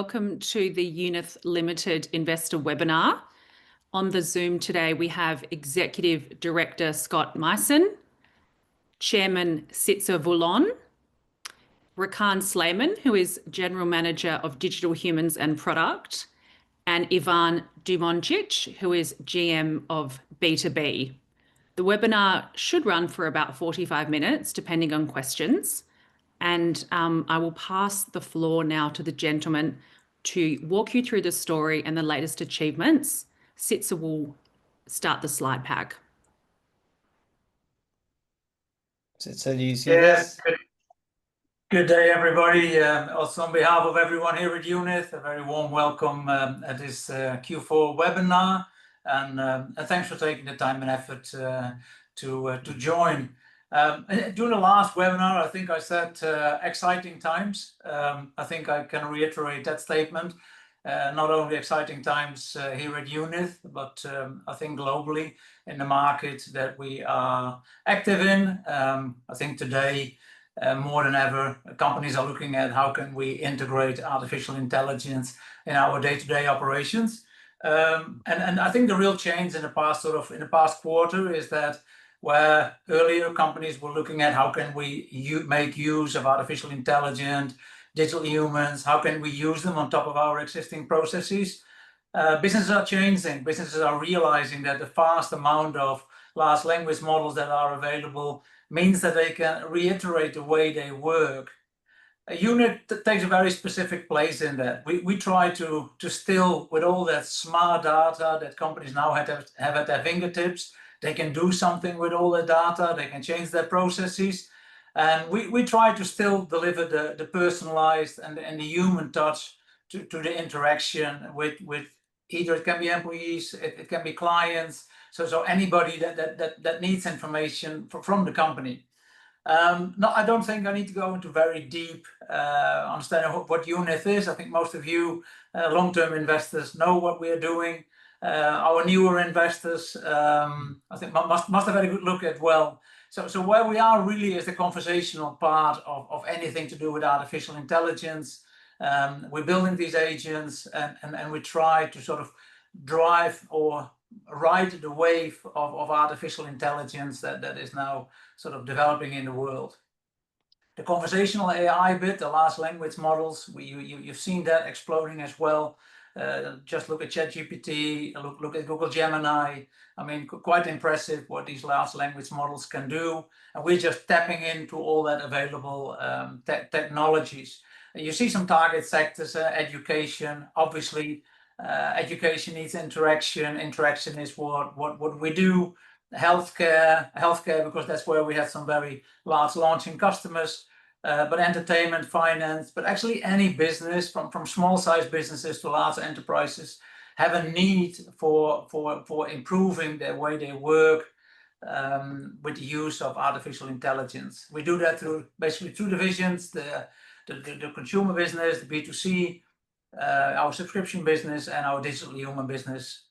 Welcome to the Unith Ltd investor webinar. On the Zoom today, we have Executive Director Scott Myson, Chairman Sytze Voulon, Rakan Slayman, who is General Manager of Digital Humans and Product, and Ivan Dumonjic, who is GM of B2B. The webinar should run for about 45 minutes, depending on questions. And I will pass the floor now to the gentleman to walk you through the story and the latest achievements. Sytze will start the slide pack. Sytze, do you see this? Good day, everybody. Also on behalf of everyone here at UNITH, a very warm welcome at this Q4 webinar, and thanks for taking the time and effort to join. During the last webinar, I think I said exciting times. I think I can reiterate that statement. Not only exciting times here at UNITH, but I think globally in the market that we are active in. I think today, more than ever, companies are looking at how can we integrate artificial intelligence in our day-to-day operations. And I think the real change in the past quarter is that where earlier companies were looking at how can we make use of artificial intelligence, digital humans, how can we use them on top of our existing processes. Businesses are changing. Businesses are realizing that the vast amount of large language models that are available means that they can reiterate the way they work. A unit that takes a very specific place in that. We try to still, with all that smart data that companies now have at their fingertips, they can do something with all the data, they can change their processes. And we try to still deliver the personalized and the human touch to the interaction with either it can be employees, it can be clients, so anybody that needs information from the company. No, I don't think I need to go into very deep understanding what UNITH is. I think most of you long-term investors know what we are doing. Our newer investors, I think must have had a good look at well. So where we are really is the conversational part of anything to do with artificial intelligence. We're building these agents and we try to sort of drive or ride the wave of artificial intelligence that is now sort of developing in the world. The conversational AI bit, the large language models, you've seen that exploding as well. Just look at ChatGPT, look at Google Gemini. I mean, quite impressive what these large language models can do. And we're just tapping into all that available technologies. And you see some target sectors, education, obviously. Education needs interaction. Interaction is what we do. Healthcare, because that's where we have some very large launching customers. But entertainment, finance, but actually any business from small size businesses to large enterprises have a need for improving the way they work with the use of artificial intelligence. We do that through basically two divisions, the consumer business, the B2C, our subscription business, and our digital human business,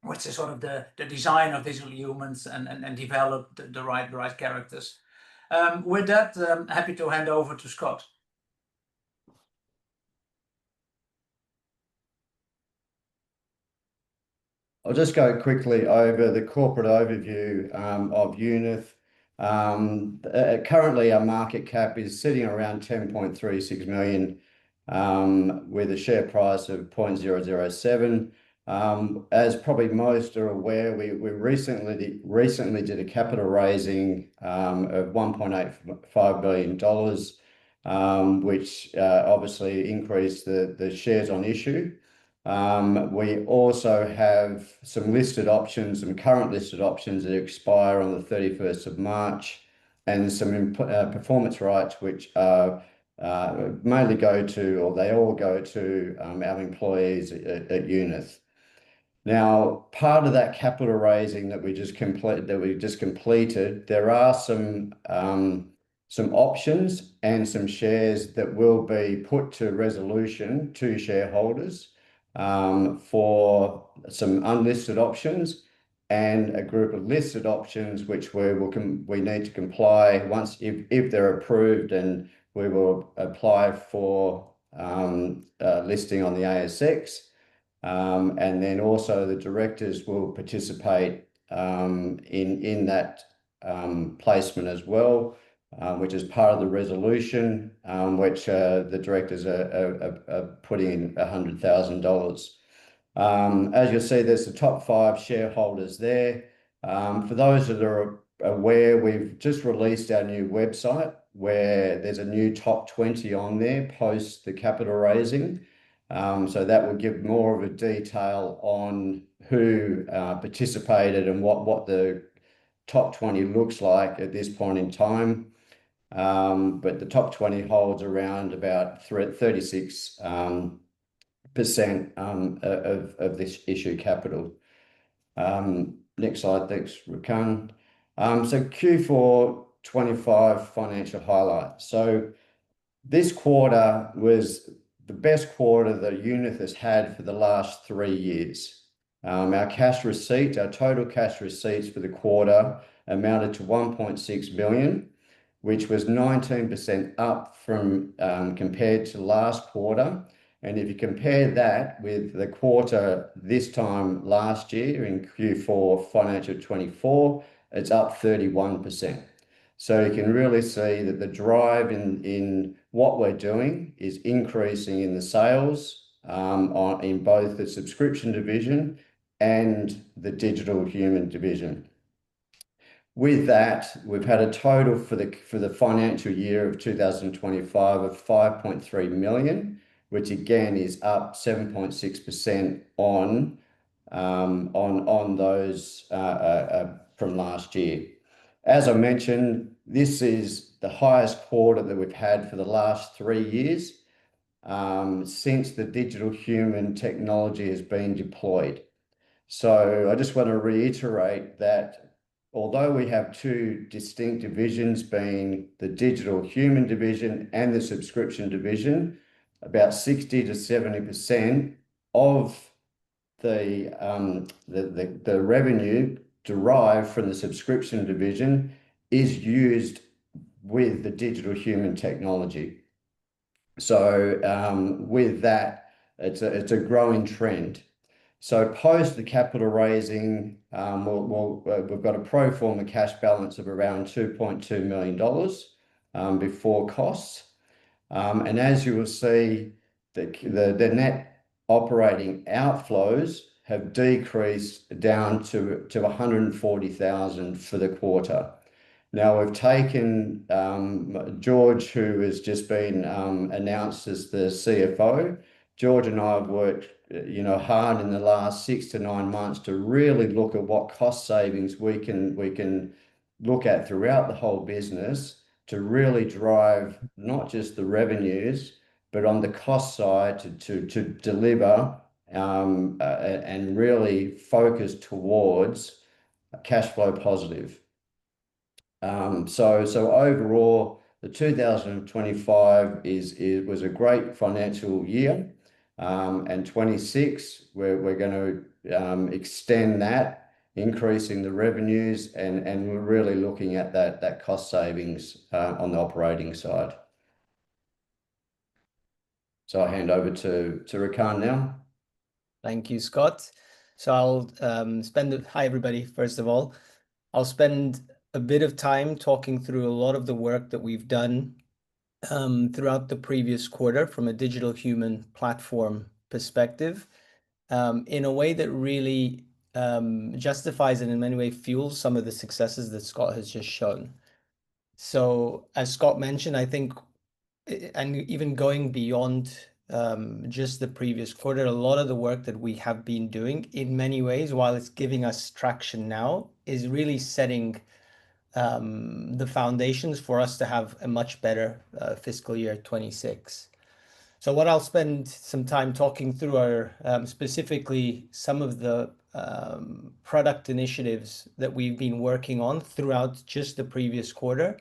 which is sort of the design of digital humans and develop the right characters. With that, I'm happy to hand over to Scott. I'll just go quickly over the corporate overview of UNITH. Currently, our market cap is sitting around 10.36 million with a share price of 0.007. As probably most are aware, we recently did a capital raising of $1.85 billion, which obviously increased the shares on issue. We also have some listed options, some current listed options that expire on the 31st of March, and some performance rights which are mainly go to, or they all go to our employees at UNITH. Now, part of that capital raising that we just completed, there are some options and some shares that will be put to resolution to shareholders for some unlisted options and a group of listed options which we need to comply once if they're approved, and we will apply for listing on the ASX. And then also the directors will participate in that placement as well, which is part of the resolution, which the directors are putting in $100,000. As you'll see, there's the top 5 shareholders there. For those that are aware, we've just released our new website where there's a new top 20 on there post the capital raising. So that will give more of a detail on who participated and what the top 20 looks like at this point in time. But the top 20 holds around about 36% of this issue capital. Next slide, thanks, Rakan. So Q4 25 financial highlights. So this quarter was the best quarter that UNITH has had for the last 3 years. Our cash receipts, our total cash receipts for the quarter amounted to 1.6 million, which was 19% up from compared to last quarter. And if you compare that with the quarter this time last year in Q4 financial 24, it's up 31%. So you can really see that the drive in what we're doing is increasing in the sales in both the subscription division and the digital human division. With that, we've had a total for the financial year of 2025 of 5.3 million, which again is up 7.6% on those from last year. As I mentioned, this is the highest quarter that we've had for the last 3 years since the digital human technology has been deployed. So I just want to reiterate that although we have 2 distinct divisions, being the digital human division and the subscription division, about 60 to 70% of the revenue derived from the subscription division is used with the digital human technology. So with that, it's a growing trend. So post the capital raising, we've got a pro forma cash balance of around $2.2 million before costs. And as you will see, the net operating outflows have decreased down to 140,000 for the quarter. Now we've taken George, who has just been announced as the CFO. George and I have worked hard in the last 6 to 9 months to really look at what cost savings we can look at throughout the whole business to really drive not just the revenues, but on the cost side to deliver and really focus towards cash flow positive. So overall, the 2025 was a great financial year, and 26 we're going to extend that, increasing the revenues, and we're really looking at that cost savings on the operating side. So I'll hand over to Rakan now. Thank you, Scott. So I'll hi everybody. First of all, I'll spend a bit of time talking through a lot of the work that we've done throughout the previous quarter from a digital human platform perspective, in a way that really justifies and in many ways fuels some of the successes that Scott has just shown. So as Scott mentioned, I think, and even going beyond just the previous quarter, a lot of the work that we have been doing in many ways, while it's giving us traction now, is really setting the foundations for us to have a much better fiscal year 26. So what I'll spend some time talking through are specifically some of the product initiatives that we've been working on throughout just the previous quarter,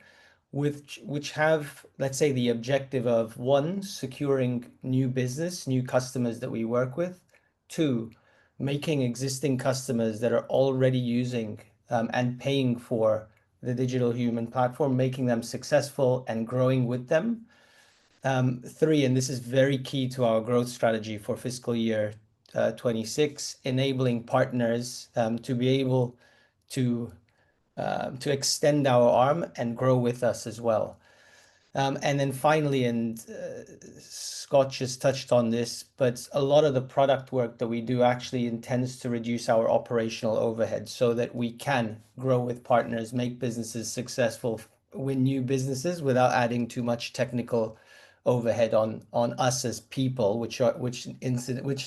which have, let's say, the objective of 1, securing new business, new customers that we work with; 2, making existing customers that are already using and paying for the digital human platform, making them successful and growing with them; Three, and this is very key to our growth strategy for fiscal year 26, enabling partners to be able to extend our arm and grow with us as well. And then finally, and Scott just touched on this, but a lot of the product work that we do actually intends to reduce our operational overhead so that we can grow with partners, make businesses successful, win new businesses without adding too much technical overhead on us as people, which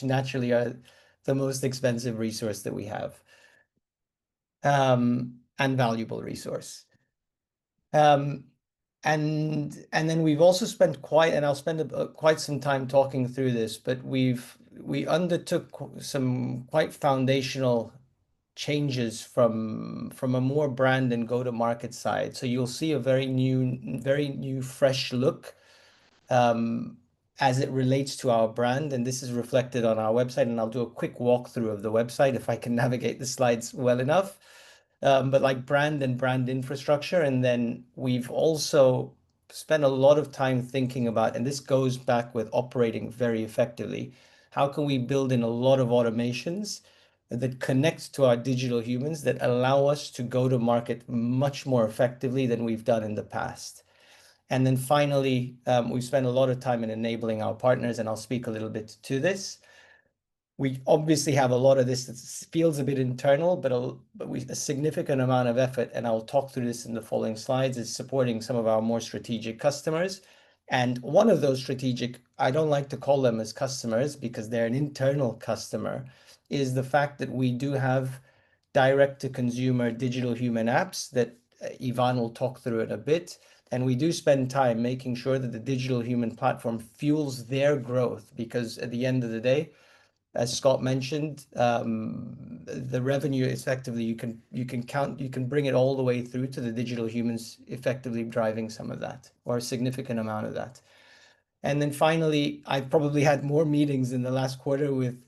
naturally are the most expensive resource that we have, and valuable resource. And then we've also spent and I'll spend quite some time talking through this, but we undertook some quite foundational changes from a more brand and go-to-market side. So you'll see a very new, fresh look as it relates to our brand, and this is reflected on our website. And I'll do a quick walkthrough of the website if I can navigate the slides well enough. But like brand and brand infrastructure. And then we've also spent a lot of time thinking about, and this goes back with operating very effectively, how can we build in a lot of automations that connect to our digital humans that allow us to go to market much more effectively than we've done in the past. And then finally, we spent a lot of time in enabling our partners, and I'll speak a little bit to this. We obviously have a lot of this that feels a bit internal, but a significant amount of effort, and I'll talk through this in the following slides, is supporting some of our more strategic customers. And one of those strategic, I don't like to call them as customers because they're an internal customer, is the fact that we do have direct-to-consumer digital human apps that Ivan will talk through in a bit. And we do spend time making sure that the digital human platform fuels their growth, because at the end of the day, as Scott mentioned, the revenue effectively you can bring it all the way through to the digital humans effectively driving some of that, or a significant amount of that. And then finally, I've probably had more meetings in the last quarter with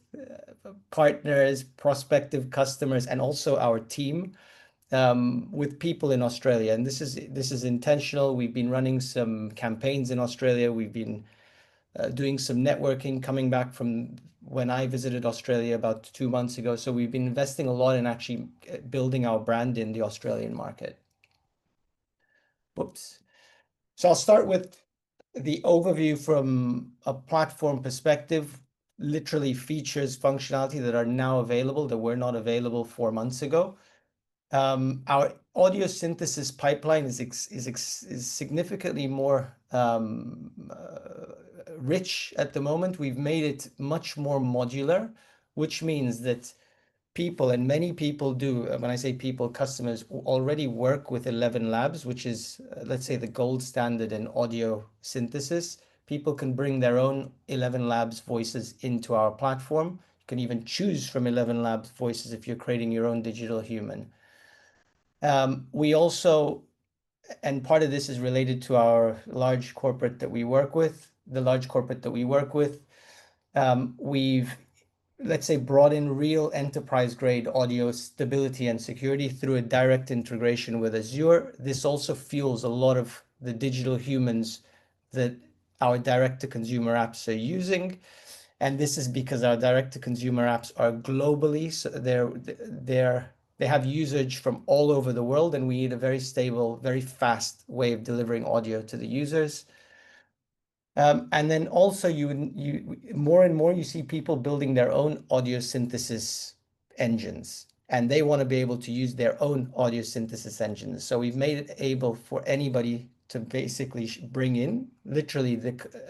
partners, prospective customers, and also our team, with people in Australia. And this is intentional. We've been running some campaigns in Australia. We've been doing some networking coming back from when I visited Australia about 2 months ago. So we've been investing a lot in actually building our brand in the Australian market. Whoops. So I'll start with the overview from a platform perspective, literally features, functionality that are now available that were not available 4 months ago. Our audio synthesis pipeline is significantly more rich at the moment. We've made it much more modular, which means that people, and many people do, when I say people, customers already work with 11 Labs, which is, let's say, the gold standard in audio synthesis. People can bring their own 11 Labs voices into our platform. You can even choose from 11 Labs voices if you're creating your own digital human. We also, and part of this is related to our large corporate that we work with, we've, let's say, brought in real enterprise grade audio stability and security through a direct integration with Azure. This also fuels a lot of the digital humans that our direct to consumer apps are using. And this is because our direct to consumer apps are globally, so they have usage from all over the world, and we need a very stable, very fast way of delivering audio to the users. And then also more and more you see people building their own audio synthesis engines, and they want to be able to use their own audio synthesis engines. So we've made it able for anybody to basically bring in literally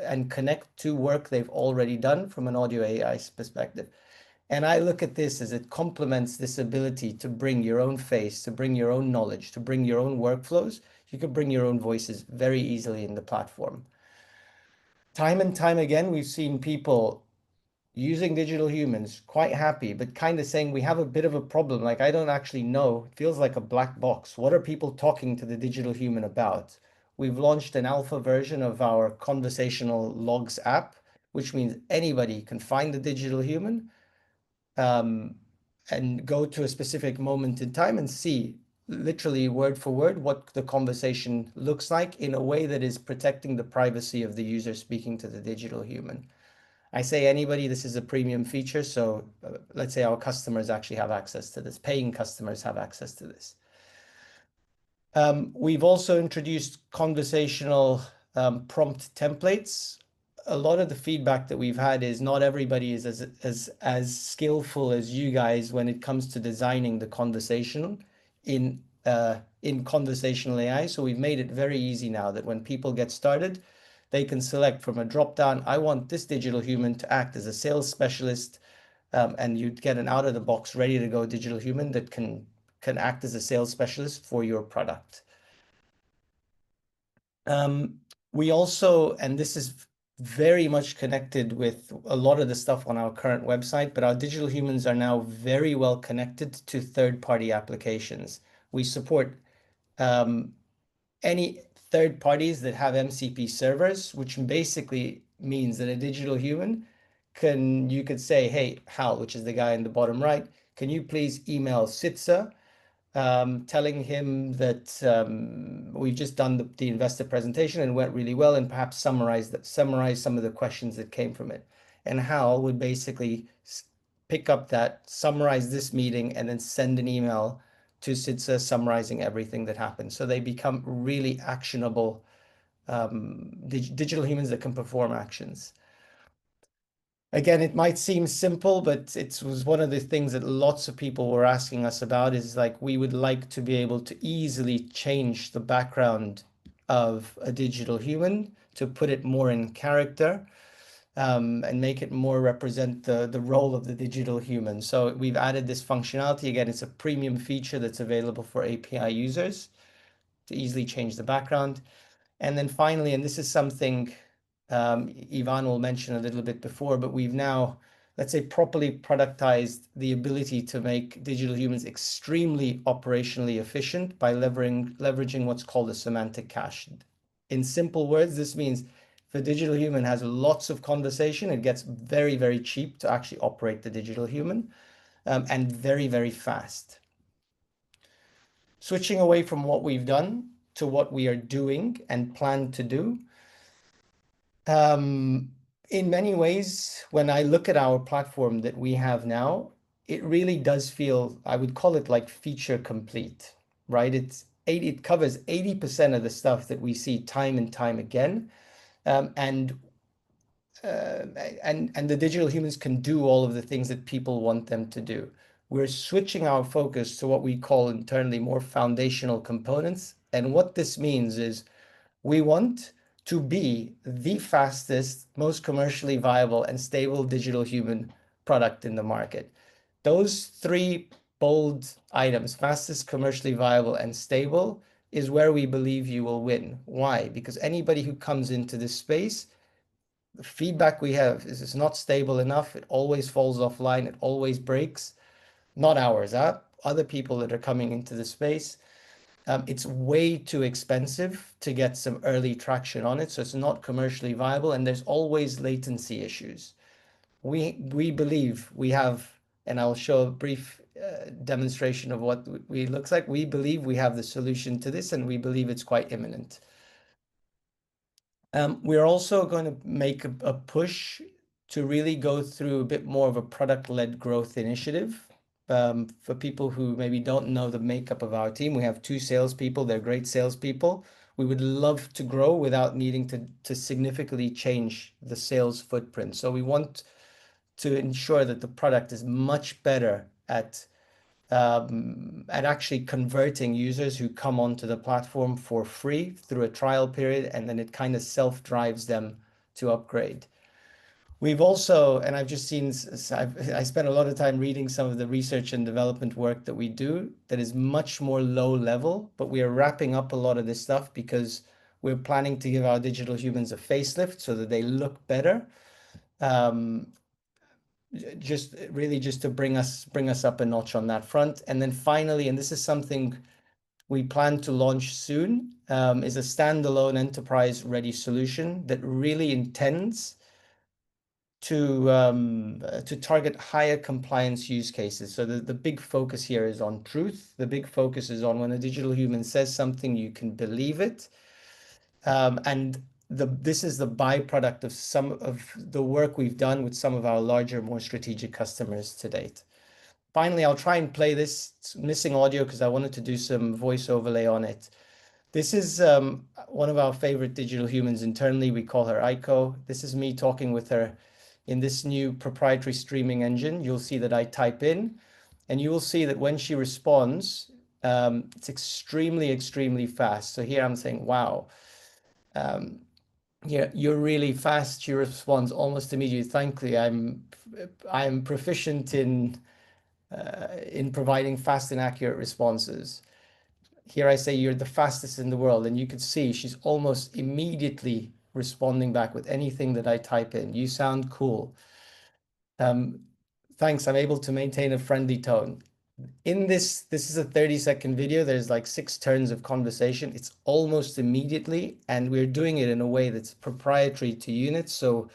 and connect to work they've already done from an audio AI perspective. And I look at this as it complements this ability to bring your own face, to bring your own knowledge, to bring your own workflows. You can bring your own voices very easily in the platform. Time and time again, we've seen people using digital humans quite happy, but kind of saying, we have a bit of a problem. Like, I don't actually know. It feels like a black box. What are people talking to the digital human about? We've launched an alpha version of our conversational logs app, which means anybody can find the digital human, and go to a specific moment in time and see literally word for word what the conversation looks like in a way that is protecting the privacy of the user speaking to the digital human. I say anybody, this is a premium feature, so let's say our customers actually have access to this, paying customers have access to this. We've also introduced conversational prompt templates. A lot of the feedback that we've had is not everybody is as skillful as you guys when it comes to designing the conversation in conversational AI. So we've made it very easy now that when people get started, they can select from a drop down, I want this digital human to act as a sales specialist, and you'd get an out of the box, ready to go digital human that can act as a sales specialist for your product. We also, and this is very much connected with a lot of the stuff on our current website, but our digital humans are now very well connected to third-party applications. We support any third parties that have MCP servers, which basically means that a digital human you could say, hey, Hal, which is the guy in the bottom right, can you please email Sytze, telling him that we've just done the investor presentation and went really well, and perhaps summarize some of the questions that came from it. And Hal would basically pick up that, summarize this meeting, and then send an email to Sytze summarizing everything that happened. So they become really actionable digital humans that can perform actions. Again, it might seem simple, but it was one of the things that lots of people were asking us about, is like, we would like to be able to easily change the background of a digital human to put it more in character, and make it more represent the role of the digital human. So we've added this functionality. Again, it's a premium feature that's available for API users to easily change the background. And then finally, and this is something Ivan will mention a little bit before, but we've now, let's say, properly productized the ability to make digital humans extremely operationally efficient by leveraging what's called a semantic cache. In simple words, this means if a digital human has lots of conversation, it gets very, very cheap to actually operate the digital human, and very, very fast. Switching away from what we've done to what we are doing and plan to do. In many ways, when I look at our platform that we have now, it really does feel, I would call it like feature complete, right? It covers 80% of the stuff that we see time and time again. And the digital humans can do all of the things that people want them to do. We're switching our focus to what we call internally more foundational components. And what this means is we want to be the fastest, most commercially viable and stable digital human product in the market. Those three bold items, fastest, commercially viable, and stable, is where we believe you will win. Why? Because anybody who comes into this space, the feedback we have is it's not stable enough. It always falls offline. It always breaks. Not ours, other people that are coming into the space. It's way too expensive to get some early traction on it, so it's not commercially viable, and there's always latency issues. We believe we have, and I'll show a brief demonstration of what we looks like. We believe we have the solution to this, and we believe it's quite imminent. We're also going to make a push to really go through a bit more of a product-led growth initiative. For people who maybe don't know the makeup of our team, we have 2 salespeople. They're great salespeople. We would love to grow without needing to significantly change the sales footprint. So we want to ensure that the product is much better at actually converting users who come onto the platform for free through a trial period, and then it kind of self-drives them to upgrade. We've also, and I've just seen, I spent a lot of time reading some of the research and development work that we do that is much more low level, but we are wrapping up a lot of this stuff because we're planning to give our digital humans a facelift so that they look better. Just to bring us up a notch on that front. And then finally, and this is something we plan to launch soon, is a standalone enterprise ready solution that really intends to target higher compliance use cases. So the big focus here is on truth. The big focus is on when a digital human says something, you can believe it. And this is the byproduct of some of the work we've done with some of our larger, more strategic customers to date. Finally, I'll try and play this. It's missing audio because I wanted to do some voice overlay on it. This is one of our favorite digital humans internally. We call her Aiko. This is me talking with her in this new proprietary streaming engine. You'll see that I type in, and you will see that when she responds, it's extremely, extremely fast. So here I'm saying, wow, yeah, you're really fast. She responds almost immediately. Thankfully, I'm proficient in providing fast and accurate responses. Here I say you're the fastest in the world, and you could see she's almost immediately responding back with anything that I type in. You sound cool. Thanks, I'm able to maintain a friendly tone. In this is a 30-second video. There's like 6 turns of conversation. It's almost immediately, and we're doing it in a way that's proprietary to UNITH. So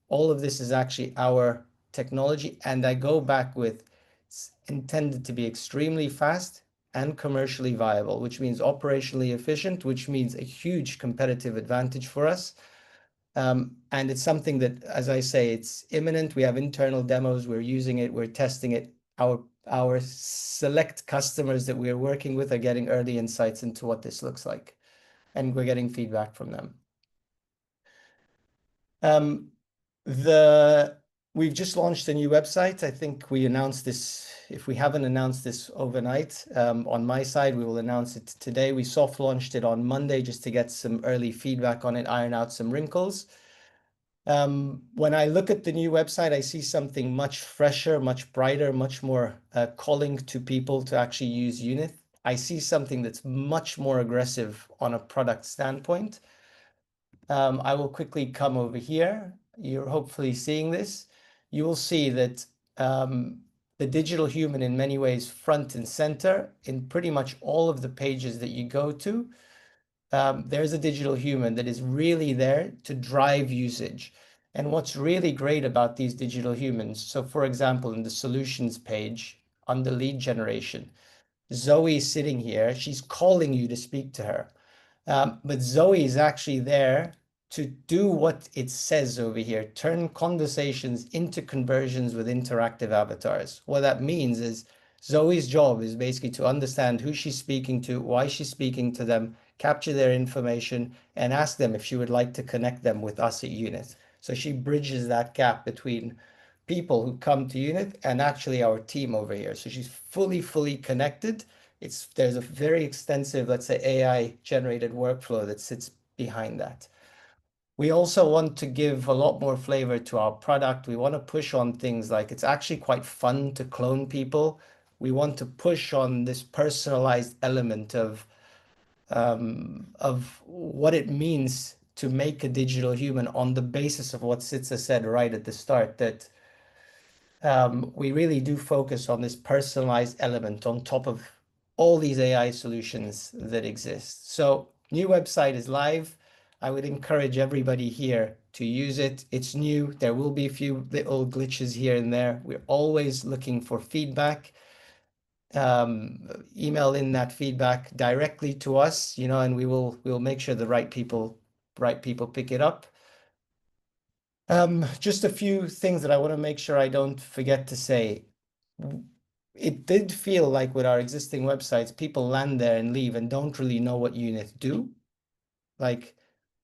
all of this is actually our technology, and I go back with it's intended to be extremely fast and commercially viable, which means operationally efficient, which means a huge competitive advantage for us. And it's something that, as I say, it's imminent. We have internal demos. We're using it. We're testing it. Our select customers that we're working with are getting early insights into what this looks like, and we're getting feedback from them. We've just launched a new website. I think we announced this. If we haven't announced this overnight, on my side, we will announce it today. We soft launched it on Monday just to get some early feedback on it, iron out some wrinkles. When I look at the new website, I see something much fresher, much brighter, much more calling to people to actually use UNITH. I see something that's much more aggressive on a product standpoint. I will quickly come over here. You're hopefully seeing this. You will see that the digital human in many ways front and center in pretty much all of the pages that you go to. There's a digital human that is really there to drive usage. And what's really great about these digital humans, so for example, in the solutions page under lead generation, Zoe is sitting here, she's calling you to speak to her. But Zoe is actually there to do what it says over here, turn conversations into conversions with interactive avatars. What that means is Zoe's job is basically to understand who she's speaking to, why she's speaking to them, capture their information, and ask them if she would like to connect them with us at UNITH. So she bridges that gap between people who come to UNITH and actually our team over here. So she's fully connected. There's a very extensive, let's say, AI generated workflow that sits behind that. We also want to give a lot more flavor to our product. We want to push on things like it's actually quite fun to clone people. We want to push on this personalized element of what it means to make a digital human on the basis of what Sytze said right at the start, that we really do focus on this personalized element on top of all these AI solutions that exist. So new website is live. I would encourage everybody here to use it. It's new. There will be a few little glitches here and there. We're always looking for feedback. Email in that feedback directly to us, and we'll make sure the right people pick it up. Just a few things that I want to make sure I don't forget to say. It did feel like with our existing websites, people land there and leave and don't really know what UNITH do. Like,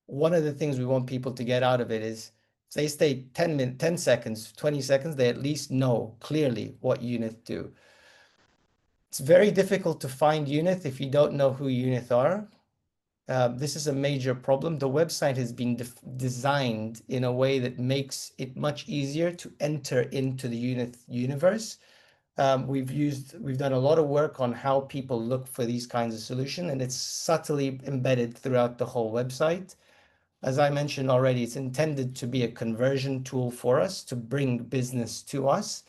one of the things we want people to get out of it is if they stay 10 seconds, 20 seconds, they at least know clearly what UNITH do. It's very difficult to find UNITH if you don't know who UNITH are. This is a major problem. The website has been designed in a way that makes it much easier to enter into the UNITH universe. We've done a lot of work on how people look for these kinds of solutions, and it's subtly embedded throughout the whole website. As I mentioned already, it's intended to be a conversion tool for us to bring business to us.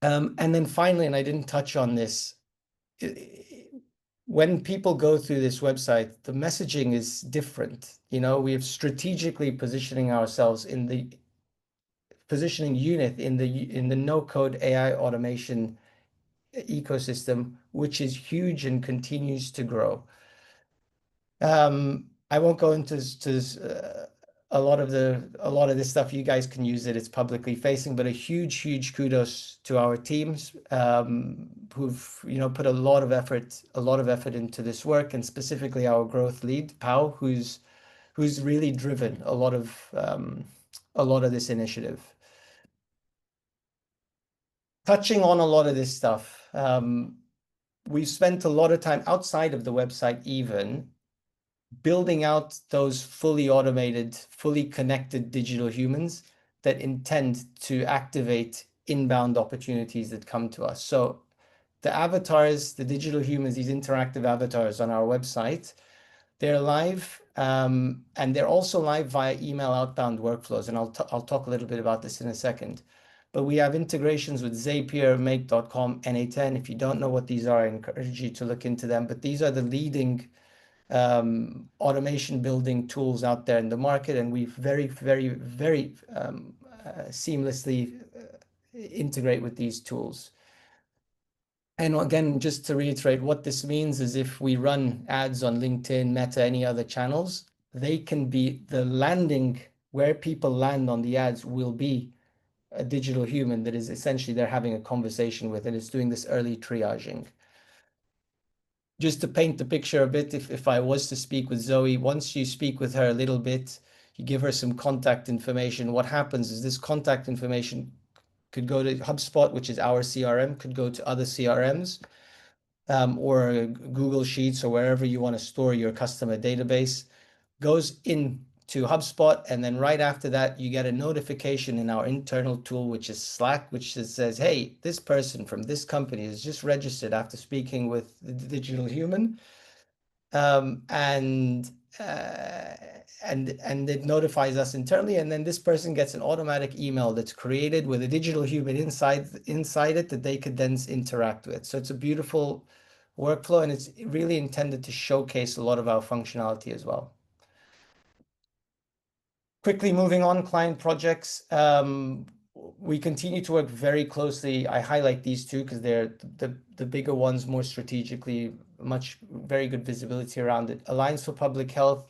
And then finally, and I didn't touch on this, when people go through this website, the messaging is different. We have strategically positioning ourselves in the positioning UNITH in the no-code AI automation ecosystem, which is huge and continues to grow. I won't go into a lot of this stuff. You guys can use it. It's publicly facing, but a huge kudos to our teams who've put a lot of effort into this work, and specifically our growth lead, Pau, who's really driven a lot of this initiative. Touching on a lot of this stuff, we've spent a lot of time outside of the website, even building out those fully automated, fully connected digital humans that intend to activate inbound opportunities that come to us. So the avatars, the digital humans, these interactive avatars on our website, they're live, and they're also live via email outbound workflows. And I'll talk a little bit about this in a second. But we have integrations with Zapier, Make.com, NA10. If you don't know what these are, I encourage you to look into them. But these are the leading automation building tools out there in the market, and we very seamlessly integrate with these tools. And again, just to reiterate, what this means is if we run ads on LinkedIn, Meta, any other channels, they can be the landing where people land on the ads will be a digital human that is essentially they're having a conversation with, and it's doing this early triaging. Just to paint the picture a bit, if I was to speak with Zoe, once you speak with her a little bit, you give her some contact information, what happens is this contact information could go to HubSpot, which is our CRM, could go to other CRMs, or Google Sheets, or wherever you want to store your customer database, goes into HubSpot, and then right after that, you get a notification in our internal tool, which is Slack, which says, hey, this person from this company is just registered after speaking with the digital human, and it notifies us internally, and then this person gets an automatic email that's created with a digital human inside it that they could then interact with. So it's a beautiful workflow, and it's really intended to showcase a lot of our functionality as well. Quickly moving on, client projects. We continue to work very closely. I highlight these two because they're the bigger ones, more strategically, very good visibility around it. Alliance for Public Health,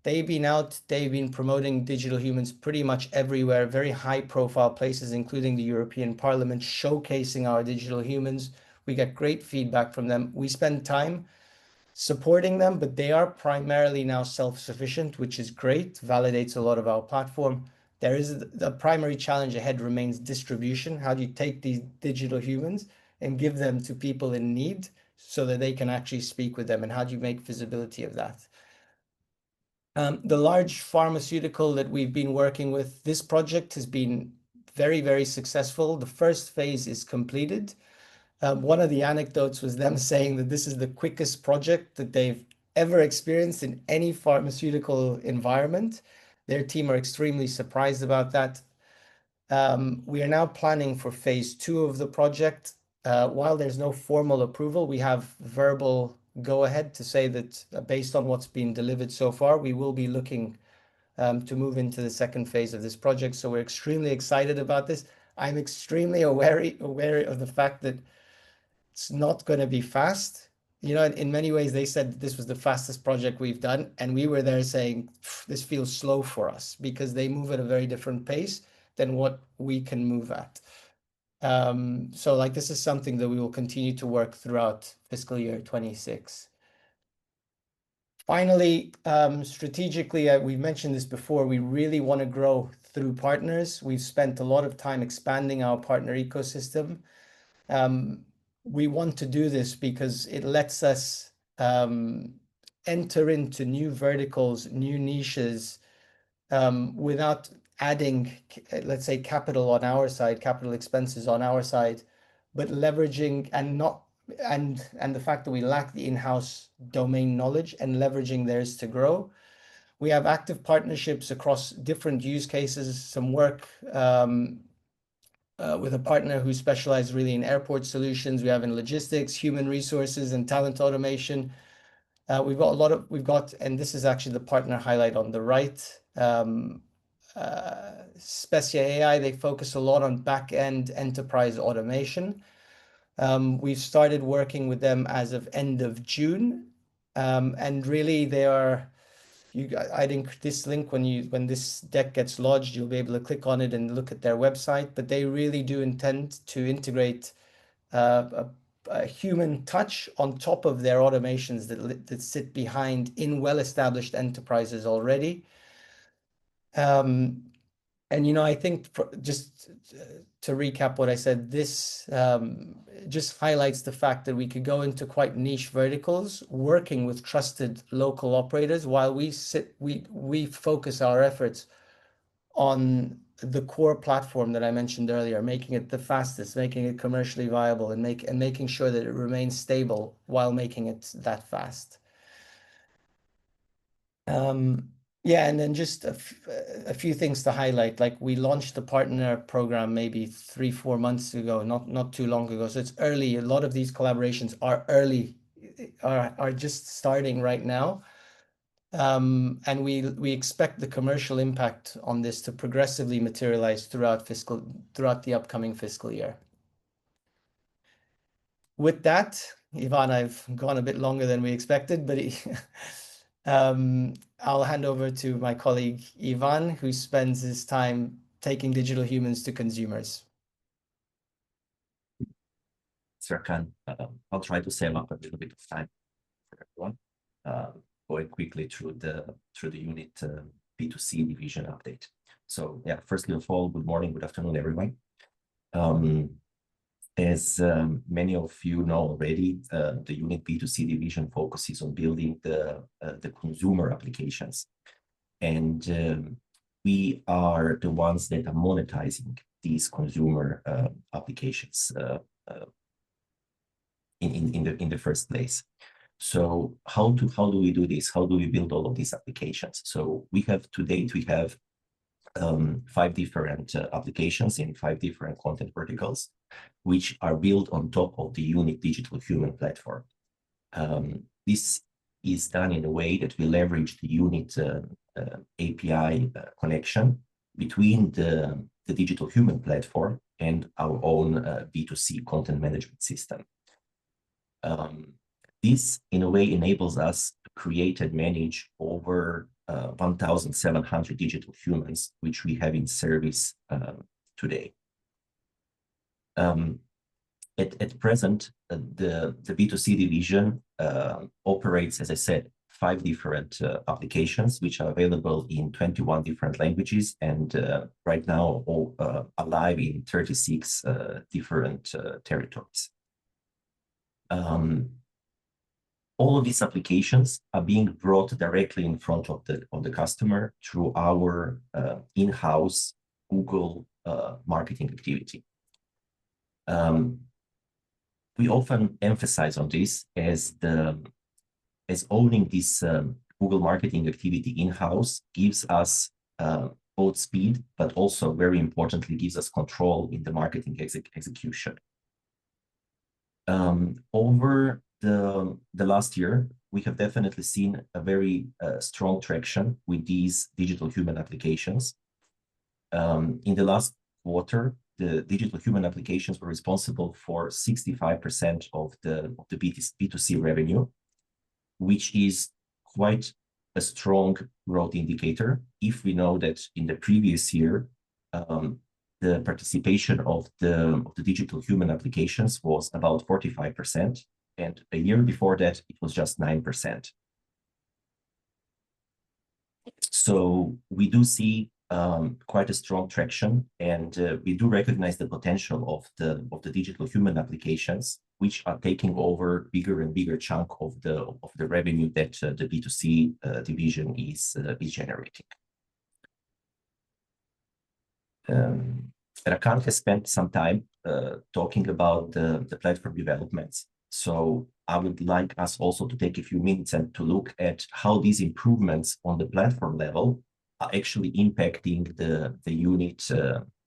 they've been promoting digital humans pretty much everywhere, very high profile places, including the European Parliament, showcasing our digital humans. We get great feedback from them. We spend time supporting them, but they are primarily now self-sufficient, which is great, validates a lot of our platform. There is the primary challenge ahead remains distribution. How do you take these digital humans and give them to people in need so that they can actually speak with them? And how do you make visibility of that? The large pharmaceutical that we've been working with, this project has been very successful. The first phase is completed. One of the anecdotes was them saying that this is the quickest project that they've ever experienced in any pharmaceutical environment. Their team are extremely surprised about that. We are now planning for phase 2 of the project. While there's no formal approval, we have verbal go-ahead to say that based on what's been delivered so far, we will be looking to move into the second phase of this project. So we're extremely excited about this. I'm extremely aware of the fact that it's not going to be fast. In many ways, they said this was the fastest project we've done. And we were there saying, this feels slow for us because they move at a very different pace than what we can move at. So this is something that we will continue to work throughout fiscal year 26. Finally, strategically, we've mentioned this before, we really want to grow through partners. We've spent a lot of time expanding our partner ecosystem. We want to do this because it lets us enter into new verticals, new niches, without adding, let's say, capital on our side, capital expenses on our side, but leveraging and the fact that we lack the in-house domain knowledge and leveraging theirs to grow. We have active partnerships across different use cases, some work with a partner who specializes really in airport solutions. We have in logistics, human resources, and talent automation. And this is actually the partner highlight on the right. Specia AI, they focus a lot on back-end enterprise automation. We've started working with them as of end of June, and really they are. I think this link, when this deck gets lodged, you'll be able to click on it and look at their website. But they really do intend to integrate a human touch on top of their automations that sit behind in well-established enterprises already. And I think just to recap what I said, this just highlights the fact that we could go into quite niche verticals, working with trusted local operators, while we focus our efforts on the core platform that I mentioned earlier, making it the fastest, making it commercially viable, and making sure that it remains stable while making it that fast. Yeah, and then just a few things to highlight. Like, we launched the partner program maybe 3-4 months ago, not too long ago. So it's early. A lot of these collaborations are early, are just starting right now. And we expect the commercial impact on this to progressively materialize throughout the upcoming fiscal year. With that, Ivan, I've gone a bit longer than we expected, but I'll hand over to my colleague Ivan, who spends his time taking digital humans to consumers. Serkan, I'll try to save up a little bit of time for everyone. Going quickly through the UNITH B2C division update. So yeah, firstly of all, good morning, good afternoon, everyone. As many of you know already, the UNITH B2C division focuses on building the consumer applications, and we are the ones that are monetizing these consumer applications in the first place. So how do we do this? How do we build all of these applications? So to date we have 5 different applications in 5 different content verticals, which are built on top of the UNITH Digital Human platform. This is done in a way that we leverage the UNITH API connection between the Digital Human platform and our own B2C content management system. This, in a way, enables us to create and manage over 1,700 digital humans, which we have in service today. At present, the B2C division operates, as I said, 5 different applications, which are available in 21 different languages, and right now all are live in 36 different territories. All of these applications are being brought directly in front of the customer through our in-house Google marketing activity. We often emphasize on this as owning this Google marketing activity in-house gives us both speed, but also very importantly gives us control in the marketing execution. Over the last year, we have definitely seen a very strong traction with these digital human applications. In the last quarter, the digital human applications were responsible for 65% of the B2C revenue, which is quite a strong growth indicator if we know that in the previous year, the participation of the digital human applications was about 45%, and a year before that, it was just 9%. So we do see quite a strong traction, and we do recognize the potential of the digital human applications, which are taking over bigger and bigger chunk of the revenue that the B2C division is generating. Rakan has spent some time talking about the platform developments. So I would like us also to take a few minutes and to look at how these improvements on the platform level are actually impacting the UNITH,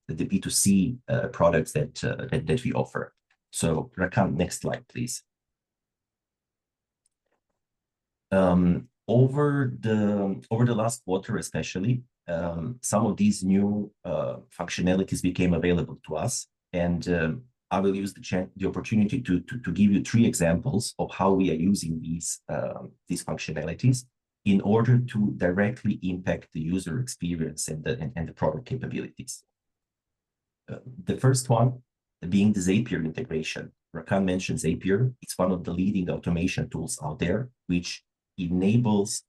the B2C products that we offer. So Rakan, next slide, please. Over the last quarter, especially, some of these new functionalities became available to us, and I will use the opportunity to give you 3 examples of how we are using these functionalities in order to directly impact the user experience and the product capabilities. The first one being the Zapier integration. Rakan mentioned Zapier. It's one of the leading automation tools out there, which enables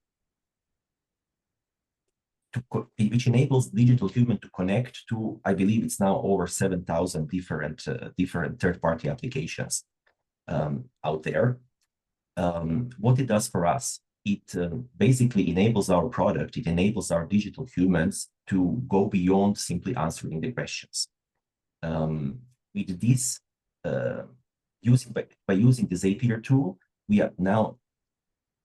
digital human to connect to, I believe it's now over 7,000 different third-party applications out there. What it does for us, it basically enables our product, it enables our digital humans to go beyond simply answering the questions. With this, by using the Zapier tool, we are now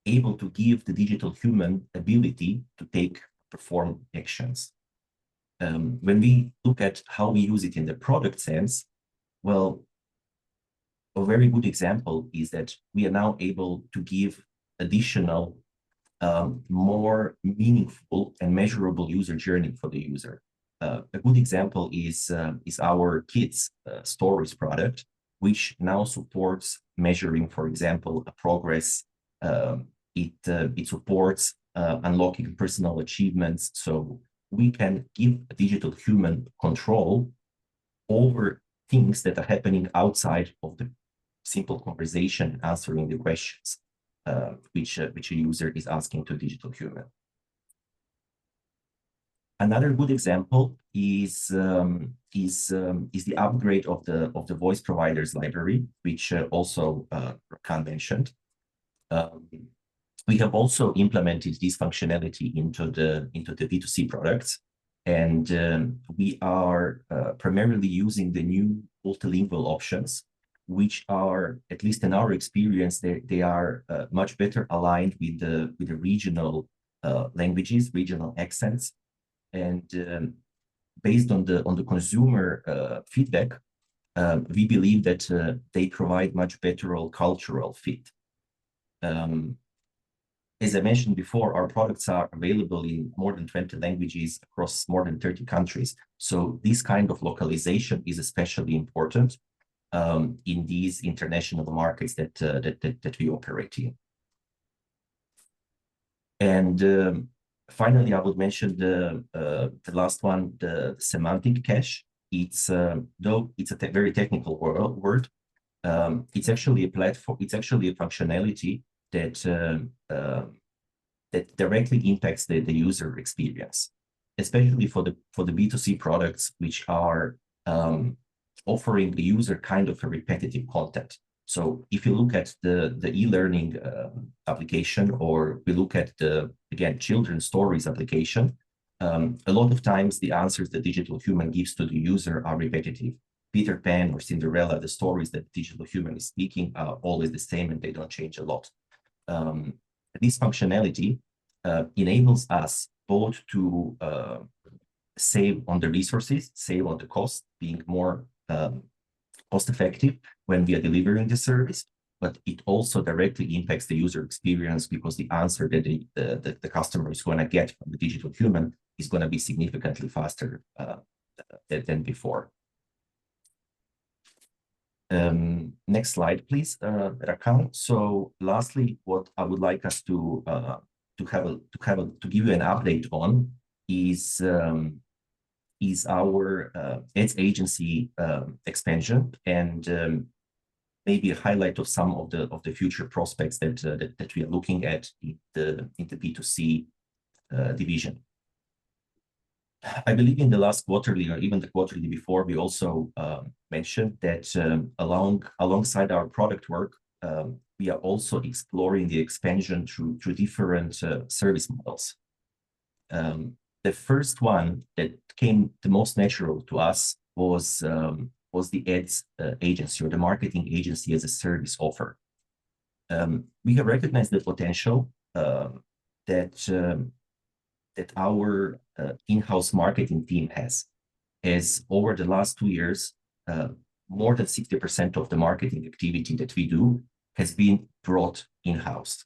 able to give the digital human ability to perform actions. When we look at how we use it in the product sense, well, a very good example is that we are now able to give additional, more meaningful and measurable user journey for the user. A good example is our kids stories product, which now supports measuring, for example, a progress. It supports unlocking personal achievements, so we can give a digital human control over things that are happening outside of the simple conversation, answering the questions which a user is asking to a digital human. Another good example is the upgrade of the voice providers library, which also Rakan mentioned. We have also implemented this functionality into the B2C products, and we are primarily using the new multilingual options, which are, at least in our experience, they are much better aligned with the regional languages, regional accents, and based on the consumer feedback, we believe that they provide much better cultural fit. As I mentioned before, our products are available in more than 20 languages across more than 30 countries. So this kind of localization is especially important in these international markets that we operate in. And finally, I would mention the last one, the semantic cache. It's though it's a very technical word, it's actually a platform. It's actually a functionality that directly impacts the user experience, especially for the B2C products, which are offering the user kind of a repetitive content. So if you look at the e-learning application, or we look at again, children's stories application, a lot of times the answers the digital human gives to the user are repetitive. Peter Pan or Cinderella, the stories that the digital human is speaking are always the same and they don't change a lot. This functionality enables us both to save on the resources, save on the cost, being more cost effective when we are delivering the service, but it also directly impacts the user experience, because the answer that the customer is going to get from the digital human is going to be significantly faster than before. Next slide, please, Rakan. So lastly, what I would like us to give you an update on is our ads agency expansion, and maybe a highlight of some of the future prospects that we are looking at in the B2C division. I believe in the last quarterly, or even the quarterly before, we also mentioned that alongside our product work, we are also exploring the expansion through different service models. The first one that came the most natural to us was the ads agency, or the marketing agency as a service offer. We have recognized the potential that our in-house marketing team has, as over the last 2 years, more than 60% of the marketing activity that we do has been brought in-house.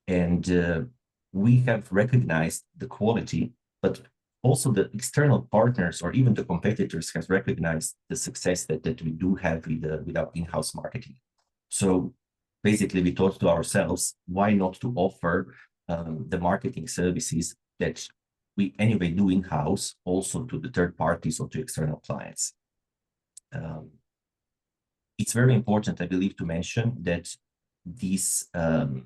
And we have recognized the quality, but also the external partners or even the competitors has recognized the success that we do have with our in-house marketing. So basically, we thought to ourselves, why not to offer the marketing services that we anyway do in-house also to the third parties or to external clients. It's very important, I believe, to mention that this ad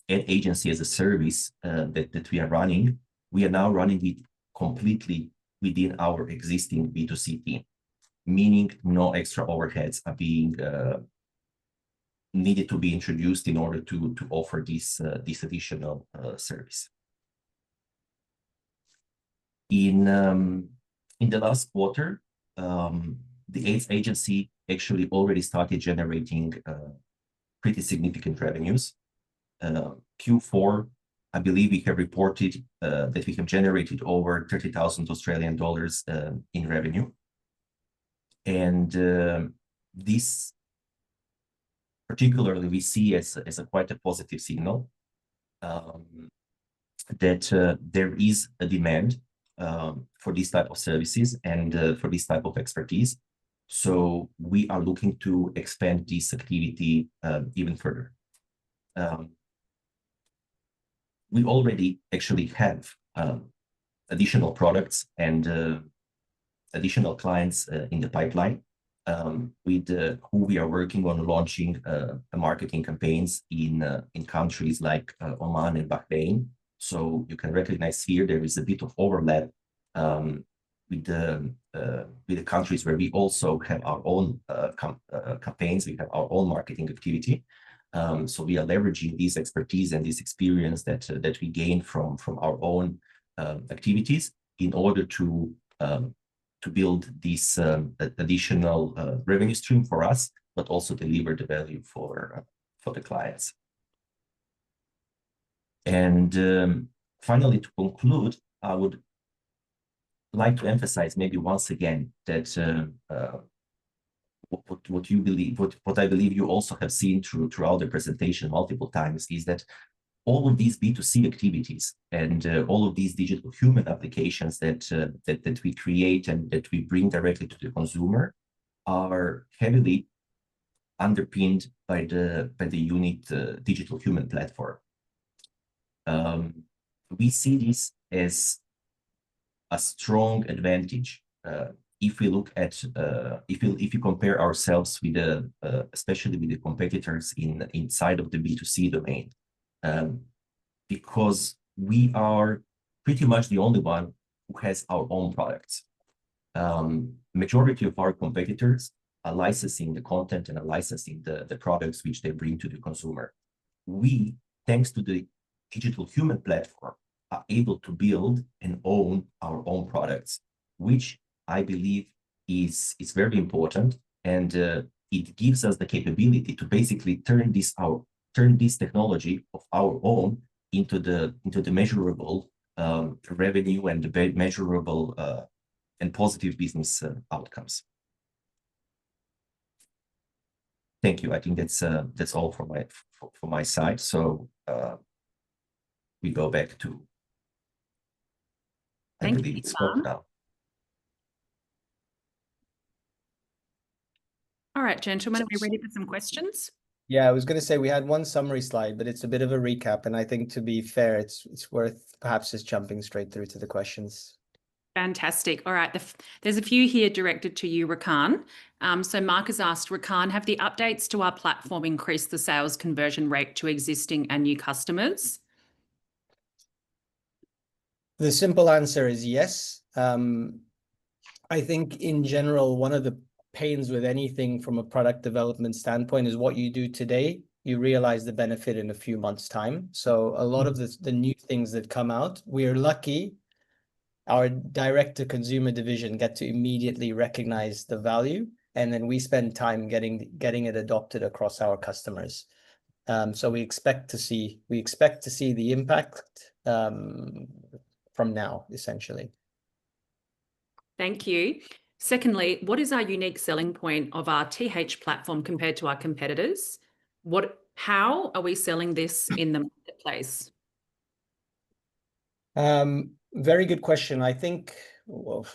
agency as a service that we are running, we are now running it completely within our existing B2C team, meaning no extra overheads are being needed to be introduced in order to offer this additional service. In the last quarter, the ads agency actually already started generating pretty significant revenues. Q4, I believe we have reported that we have generated over 30,000 Australian dollars in revenue. And this particularly we see as a quite a positive signal that there is a demand for this type of services and for this type of expertise. So we are looking to expand this activity even further. We already actually have additional products and additional clients in the pipeline with who we are working on launching marketing campaigns in countries like Oman and Bahrain. So you can recognize here there is a bit of overlap with the countries where we also have our own campaigns, we have our own marketing activity. So we are leveraging this expertise and this experience that we gain from our own activities in order to build this additional revenue stream for us, but also deliver the value for the clients. And finally, to conclude, I would like to emphasize maybe once again that what I believe you also have seen throughout the presentation multiple times is that all of these B2C activities and all of these digital human applications that we create and that we bring directly to the consumer are heavily underpinned by the UNITH digital human platform. We see this as a strong advantage if we look at if you compare ourselves with especially with the competitors inside of the B2C domain, because we are pretty much the only one who has our own products. Majority of our competitors are licensing the content and are licensing the products which they bring to the consumer. We, thanks to the digital human platform, are able to build and own our own products, which I believe is very important, and it gives us the capability to basically turn this technology of our own into the measurable revenue and the measurable and positive business outcomes. Thank you. I think that's all from my side. So we go back to I believe it's Scott now. All right, gentlemen, are we ready for some questions? Yeah, I was going to say we had one summary slide, but it's a bit of a recap. And I think to be fair, it's worth perhaps just jumping straight through to the questions. Fantastic. All right. There's a few here directed to you, Rakan. So Mark has asked, Rakan, have the updates to our platform increased the sales conversion rate to existing and new customers? The simple answer is yes. I think in general, one of the pains with anything from a product development standpoint is what you do today, you realize the benefit in a few months' time. So a lot of the new things that come out, we're lucky our direct-to-consumer division get to immediately recognize the value, and then we spend time getting it adopted across our customers. So we expect to see the impact from now, essentially. Thank you. Secondly, what is our unique selling point of our TH platform compared to our competitors? How are we selling this in the marketplace? Very good question. I think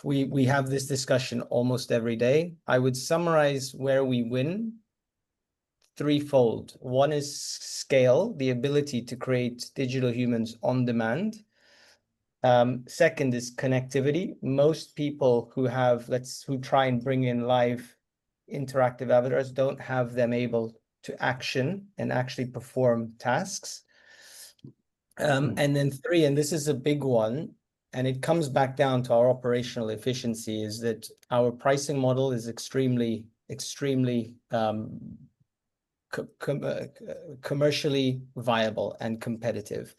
we have this discussion almost every day. I would summarize where we win threefold. One is scale, the ability to create digital humans on demand. Second is connectivity. Most people who try and bring in live interactive avatars don't have them able to action and actually perform tasks. And then three, and this is a big one, and it comes back down to our operational efficiency, is that our pricing model is extremely commercially viable and competitive.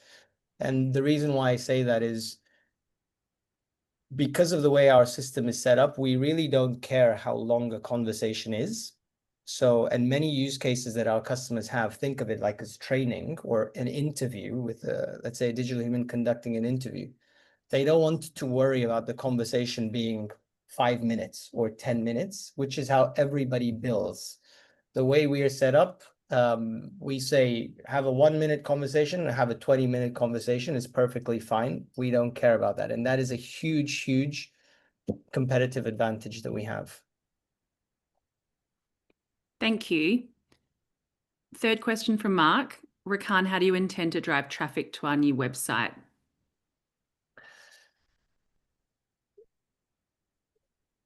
And the reason why I say that is because of the way our system is set up, we really don't care how long a conversation is. So, and many use cases that our customers have, think of it like as training or an interview with, let's say, a digital human conducting an interview. They don't want to worry about the conversation being 5 minutes or 10 minutes, which is how everybody bills. The way we are set up, we say have a 1-minute conversation, have a 20-minute conversation is perfectly fine. We don't care about that. And that is a huge competitive advantage that we have. Thank you. Third question from Mark. Rakan, how do you intend to drive traffic to our new website?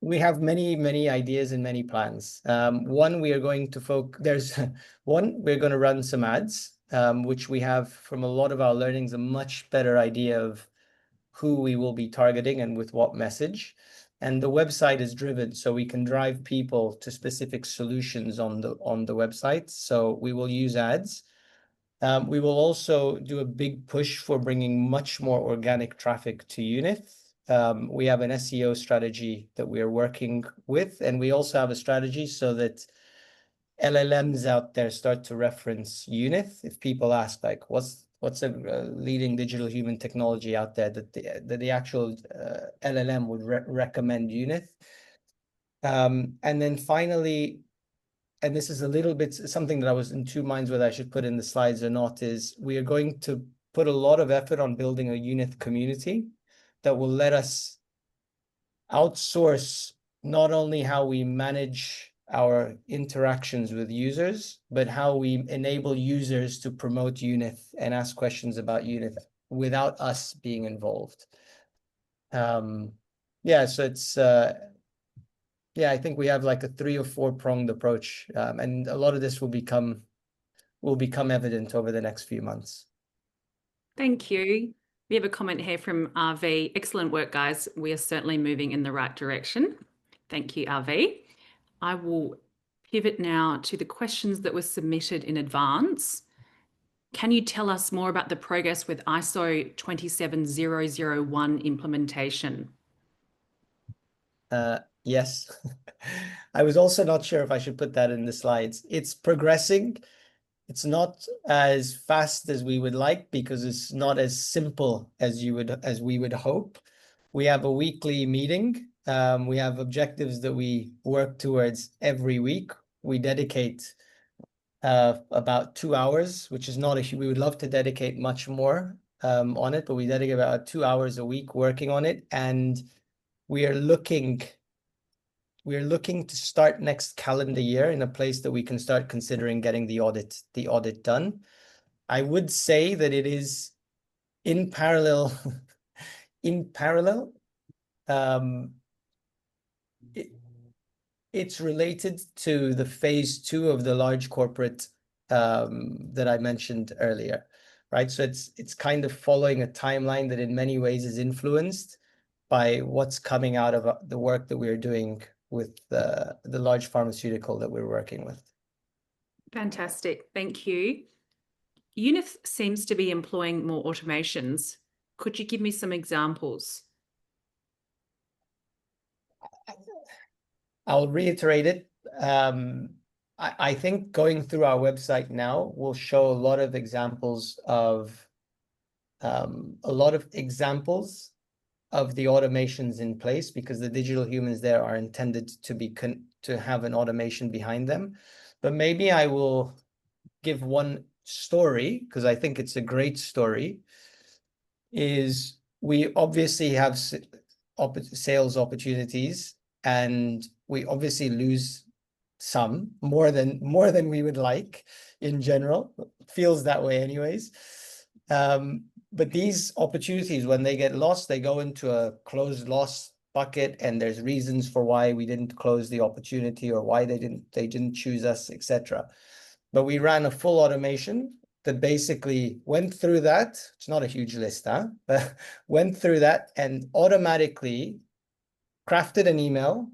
We have many ideas and many plans. One, we are going to we're going to run some ads, which we have from a lot of our learnings, a much better idea of who we will be targeting and with what message. And the website is driven, so we can drive people to specific solutions on the website. So we will use ads. We will also do a big push for bringing much more organic traffic to UNITH. We have an SEO strategy that we are working with, and we also have a strategy so that LLMs out there start to reference UNITH. If people ask, like, what's a leading digital human technology out there, that the actual LLM would recommend UNITH. And then finally, and this is a little bit something that I was in two minds whether I should put in the slides or not, is we are going to put a lot of effort on building a UNITH community that will let us outsource not only how we manage our interactions with users, but how we enable users to promote UNITH and ask questions about UNITH without us being involved. Yeah, so it's I think we have like a 3 or 4 pronged approach, and a lot of this will become evident over the next few months. Thank you. We have a comment here from RV. Excellent work, guys. We are certainly moving in the right direction. Thank you, RV. I will pivot now to the questions that were submitted in advance. Can you tell us more about the progress with ISO 27001 implementation? Yes. I was also not sure if I should put that in the slides. It's progressing. It's not as fast as we would like because it's not as simple as we would hope. We have a weekly meeting. We have objectives that we work towards every week. We dedicate about 2 hours, which is not we would love to dedicate much more on it, but we dedicate about 2 hours a week working on it. And we are looking to start next calendar year in a place that we can start considering getting the audit done. I would say that it is in parallel. It's related to the phase 2 of the large corporate that I mentioned earlier, right? So it's kind of following a timeline that in many ways is influenced by what's coming out of the work that we're doing with the large pharmaceutical that we're working with. Fantastic. Thank you. UNITH seems to be employing more automations. Could you give me some examples? I'll reiterate it. I think going through our website now will show a lot of examples of the automations in place, because the digital humans there are intended to have an automation behind them. But maybe I will give one story, because I think it's a great story, is we obviously have sales opportunities, and we obviously lose some more than we would like in general. Feels that way anyways. But these opportunities, when they get lost, they go into a closed loss bucket, and there's reasons for why we didn't close the opportunity or why they didn't choose us, etc. But we ran a full automation that basically went through that. It's not a huge list, but went through that and automatically crafted an email,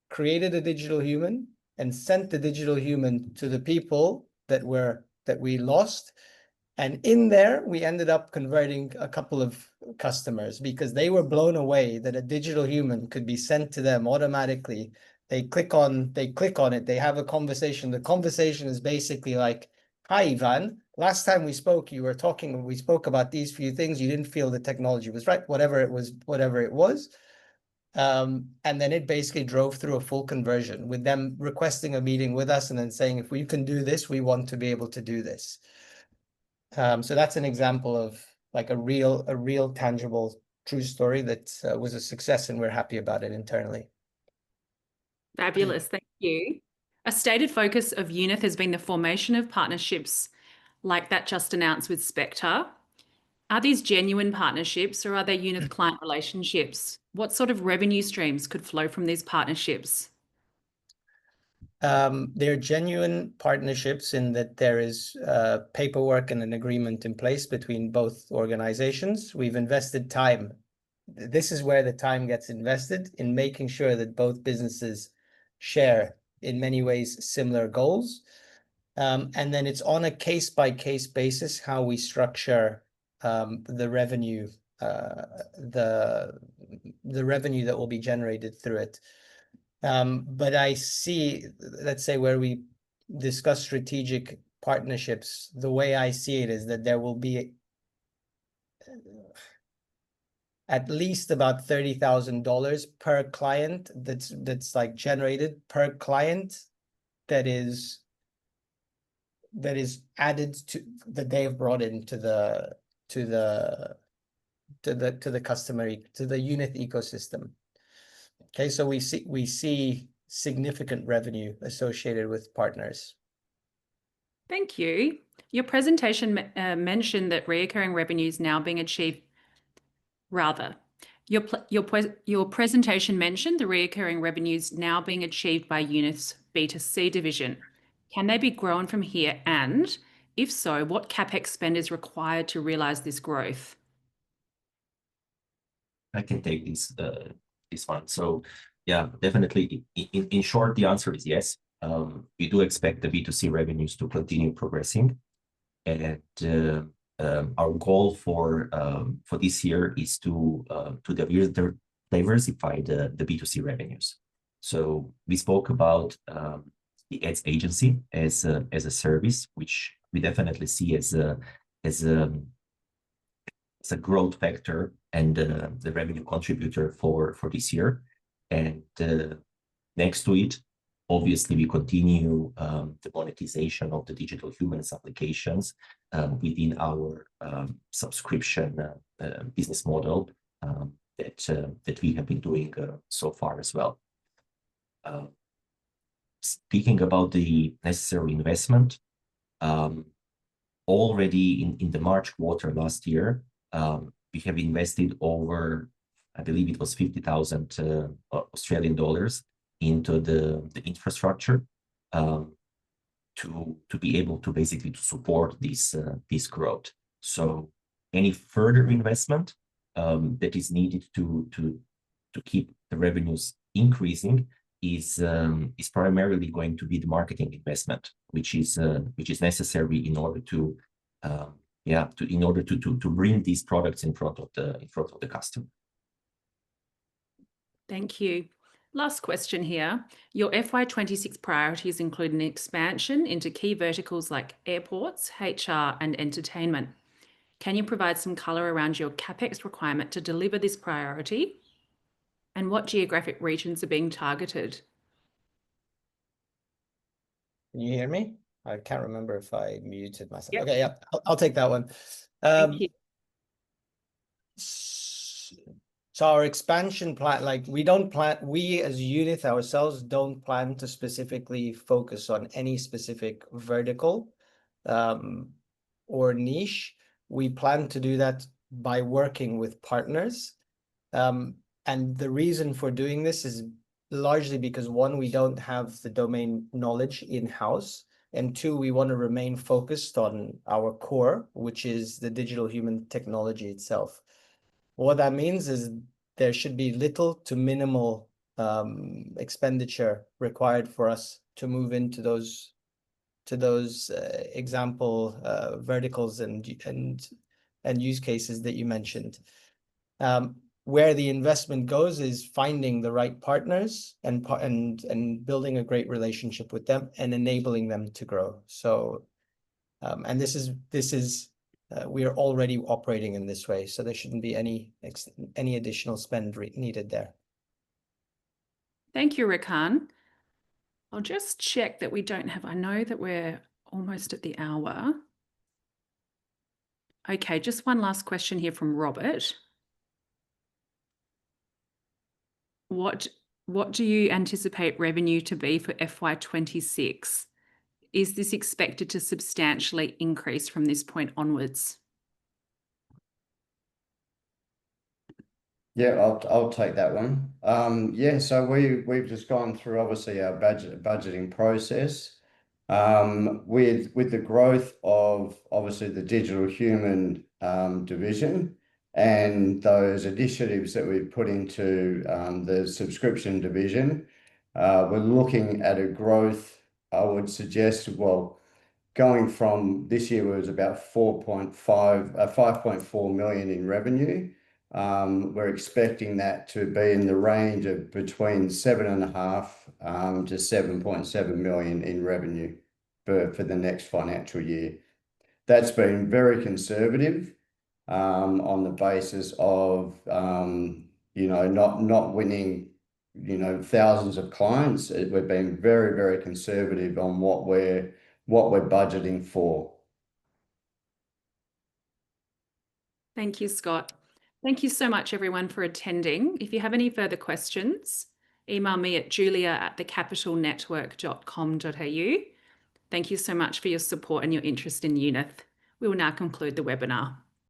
created a digital human, and sent the digital human to the people that we lost. And in there, we ended up converting a couple of customers because they were blown away that a digital human could be sent to them automatically. They click on it, they have a conversation. The conversation is basically like, "Hi, Ivan, last time we spoke, we spoke about these few things. You didn't feel the technology was right," whatever it was. And then it basically drove through a full conversion with them requesting a meeting with us and then saying, "If we can do this, we want to be able to do this." So that's an example of like a real tangible, true story that was a success, and we're happy about it internally. Fabulous, thank you. A stated focus of UNITH has been the formation of partnerships like that just announced with Spectre. Are these genuine partnerships or are they UNITH client relationships? What sort of revenue streams could flow from these partnerships? They're genuine partnerships in that there is paperwork and an agreement in place between both organizations. We've invested time. This is where the time gets invested in making sure that both businesses share in many ways similar goals. And then it's on a case-by-case basis how we structure the revenue, the revenue that will be generated through it. But I see, let's say, where we discuss strategic partnerships, the way I see it is that there will be at least about $30,000 per client that's like generated per client that is added to that they have brought into the customer, to the UNITH ecosystem. Okay, so we see significant revenue associated with partners. Thank you. Your presentation mentioned that recurring revenues now being achieved. Your presentation mentioned the recurring revenues now being achieved by UNITH's B2C division. Can they be grown from here? And if so, what CapEx spend is required to realize this growth? I can take this one. So yeah, definitely. In short, the answer is yes. We do expect the B2C revenues to continue progressing, and our goal for this year is to diversify the B2C revenues. So we spoke about the ads agency as a service, which we definitely see as a growth factor and the revenue contributor for this year. And next to it, obviously, we continue the monetization of the digital humans applications within our subscription business model that we have been doing so far as well. Speaking about the necessary investment, already in the March quarter last year, we have invested over, I believe it was 50,000 Australian dollars into the infrastructure to be able to basically to support this growth. So any further investment that is needed to keep the revenues increasing is primarily going to be the marketing investment, which is necessary in order to bring these products in front of the customer. Thank you. Last question here. Your FY26 priorities include an expansion into key verticals like airports, HR, and entertainment. Can you provide some color around your CapEx requirement to deliver this priority? And what geographic regions are being targeted? Can you hear me? I can't remember if I muted myself. Yep. Okay, yeah, I'll take that one. Thank you. So our expansion plan, like we as UNITH ourselves don't plan to specifically focus on any specific vertical or niche. We plan to do that by working with partners. And the reason for doing this is largely because, one, we don't have the domain knowledge in-house, and two, we want to remain focused on our core, which is the digital human technology itself. What that means is there should be little to minimal expenditure required for us to move into those example verticals and use cases that you mentioned. Where the investment goes is finding the right partners and building a great relationship with them and enabling them to grow. So, and this is we are already operating in this way, so there shouldn't be any additional spend needed there. Thank you, Rakan. I'll just check that we don't have, I know that we're almost at the hour. Okay, just one last question here from Robert. What do you anticipate revenue to be for FY26? Is this expected to substantially increase from this point onwards? Yeah, I'll take that one. Yeah, so we've just gone through obviously our budgeting process. With the growth of obviously the digital human division and those initiatives that we've put into the subscription division, we're looking at a growth, I would suggest, well, going from this year was about 5.4 million in revenue. We're expecting that to be in the range of between 7.5 to 7.7 million in revenue for the next financial year. That's been very conservative on the basis of not winning thousands of clients. We've been very, very conservative on what we're budgeting for. Thank you, Scott. Thank you so much, everyone, for attending. If you have any further questions, email me at julia@thecapitalnetwork.com.au. Thank you so much for your support and your interest in UNITH. We will now conclude the webinar.